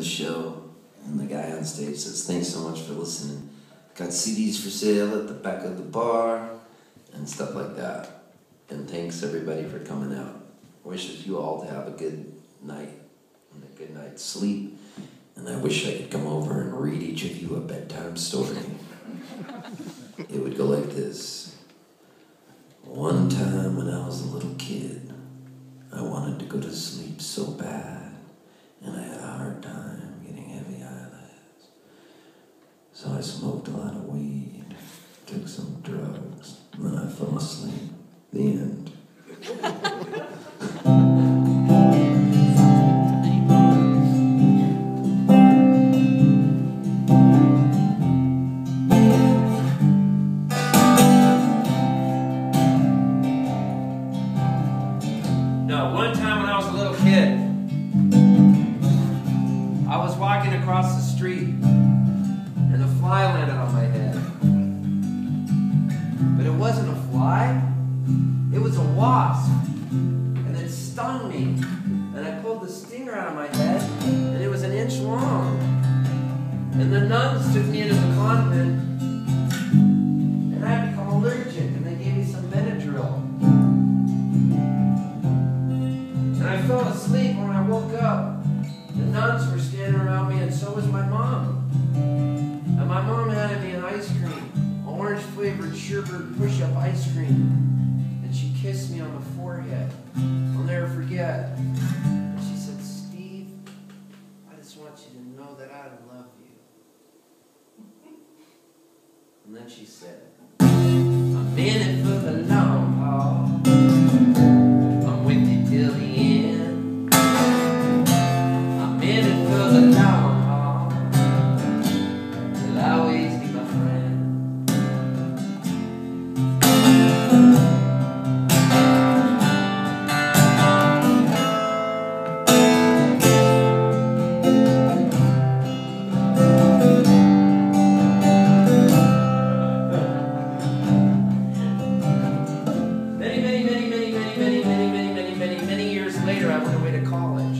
the show, and the guy on stage says, "Thanks so much for listening. Got CDs for sale at the back of the bar," and stuff like that. And thanks everybody for coming out. Wishes you all to have a good night and a good night's sleep. And I wish I could come over and read each of you a bedtime story. It would go like this. One time when I was a little kid, I wanted to go to sleep so bad, and I had a hard time getting heavy eyelids. So I smoked a lot of weed, took some drugs, and then I fell asleep. The end. No, one time when I was a little kid, I was walking across the street and a fly landed on my head. But it wasn't a fly, it was a wasp. And it stung me. And I pulled the stinger out of my head and it was an inch long. And the nuns took me into the convent and I had become allergic and they gave me some Benadryl. And I fell asleep. When I woke up, the nuns were standing around me and so was my mom. And my mom handed me an ice cream, orange flavored sherbet push-up ice cream. And she kissed me on the forehead. I'll never forget. And she said, "Steve, I just want you to know that I love you." And then she said, "I'm in it for the long haul. I'm with you till the end. I'm in it for the long haul. You'll always be my friend." Many years later, I went away to college.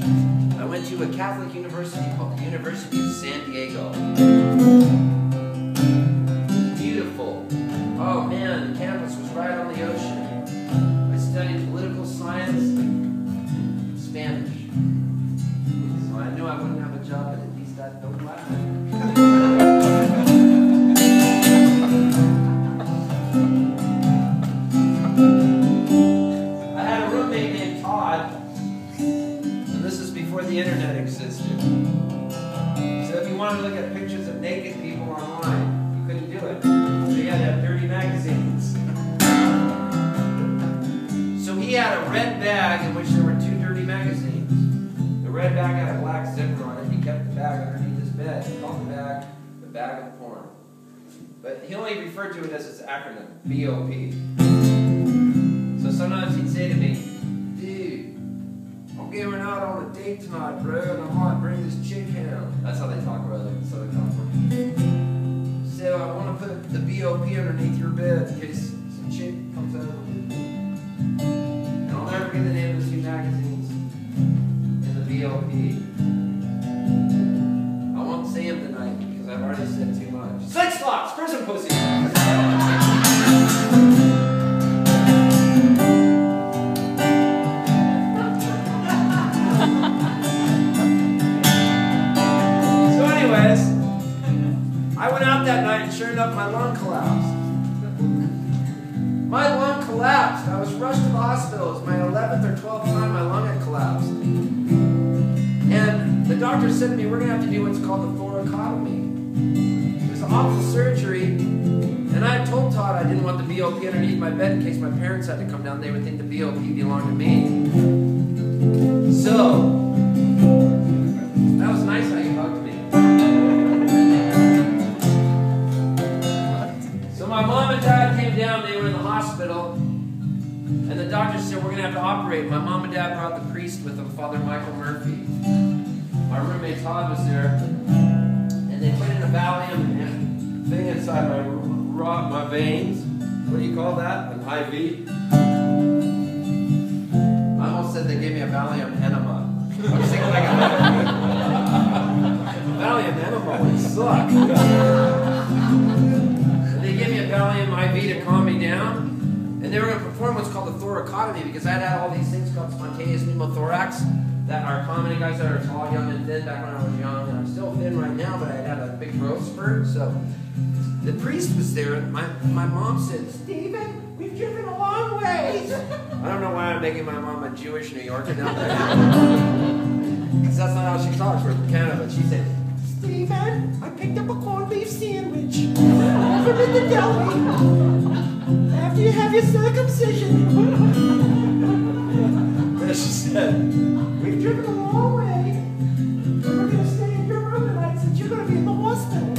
I went to a Catholic university called the University of San Diego. Beautiful. Oh man, the campus was right on the ocean. I studied political science and Spanish. So I knew I wouldn't have a job, but at least I'd know Latin. Before the internet existed. So if you wanted to look at pictures of naked people online, you couldn't do it. So you had to have dirty magazines. So he had a red bag in which there were 2 dirty magazines. The red bag had a black zipper on it. He kept the bag underneath his bed. He called the bag of porn. But he only referred to it as its acronym, BOP. So sometimes he'd say to me, "Dude, I'm going out on a date tonight, bro, and I might bring this chick home." That's how they talk about it in Southern California. So I want to put the BOP underneath your bed in case some chick comes over. And I'll never forget the name of the 2 magazines in the BOP. I won't say them tonight because I've already said too much. Sex slots, prison pussy. I went out that night and sure enough my lung collapsed. My lung collapsed. I was rushed to the hospital. It was my 11th or 12th time my lung had collapsed. And the doctor said to me, "We're going to have to do what's called a thoracotomy." It was an awful surgery. And I had told Todd I didn't want the BOP underneath my bed in case my parents had to come down. They would think the BOP belonged to me. So, that was nice how you hugged me. So my mom and dad came down, they were in the hospital, and the doctor said, "We're going to have to operate." My mom and dad brought the priest with them, Father Michael Murphy. My roommate Todd was there, and they put in a Valium thing inside my veins. What do you call that? An IV? I almost said they gave me a Valium enema. I was thinking like a suck. They gave me a Valium IV to calm me down. And they were going to perform what's called a thoracotomy because I had all these things called spontaneous pneumothorax that are common in guys that are tall, young, and thin back when I was young. And I'm still thin right now, but I had a big growth spurt. So the priest was there, and my mom said, "Stephen, we've driven a long ways." I don't know why I'm making my mom a Jewish New Yorker now. Because that's not how she talks. We're from Canada. But she said, "Stephen, I picked up a corned beef sandwich over at the deli. After you have your circumcision." And she said, "We've driven a long way. We're going to stay in your room tonight since you're going to be in the hospital."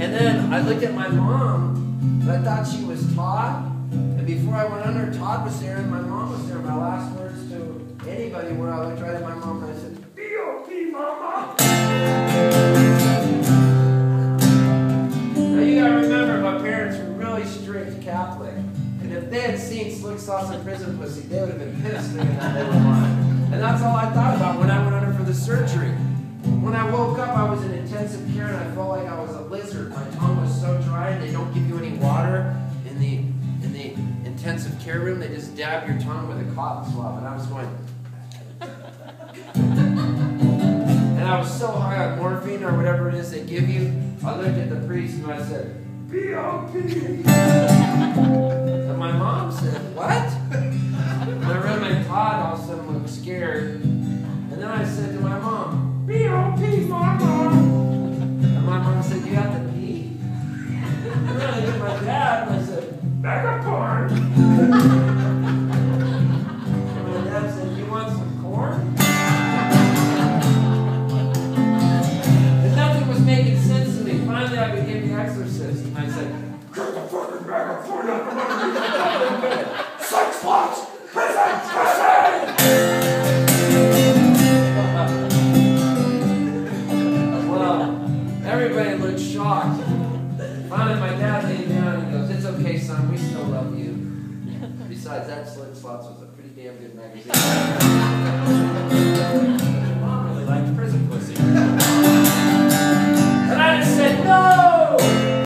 And then I looked at my mom, and I thought she was Todd. And before I went under, Todd was there, and my mom was there. My last words to anybody were I looked right at my mom, and I said, "B.O.P. Mama." Now you gotta remember, my parents were really strict Catholic. And if they had seen Slick Sauce in prison pussy, they would have been pissed thinking that they were mine. And that's all I thought about when I went under for the surgery. When I woke up, I was in intensive care, and I felt like I was a lizard. My tongue was so dry, and they don't give you any water in the intensive care room. They just dab your tongue with a cotton swab, and I was going. And I was so high on morphine or whatever it is they give you. I looked at the priest and I said, "B.O.P." And my mom said, "What?" And my roommate Todd all of a sudden looked scared. And then I said to my mom, "B.O.P. Mama." And my mom said, "You have to pee?" And then I looked at my dad and I said, "Bag of corn." And my dad said, "You want some corn?" And nothing was making sense to me. Finally, I became the exorcist. And I said, "Get the fucking bag of corn out from underneath the fucking bed. 6 spots! Prison! Prison!" Well, everybody looked shocked. Finally, my dad laid down and he goes, "It's okay, son. We still love you." Besides, that Slick Slots was a pretty damn good magazine.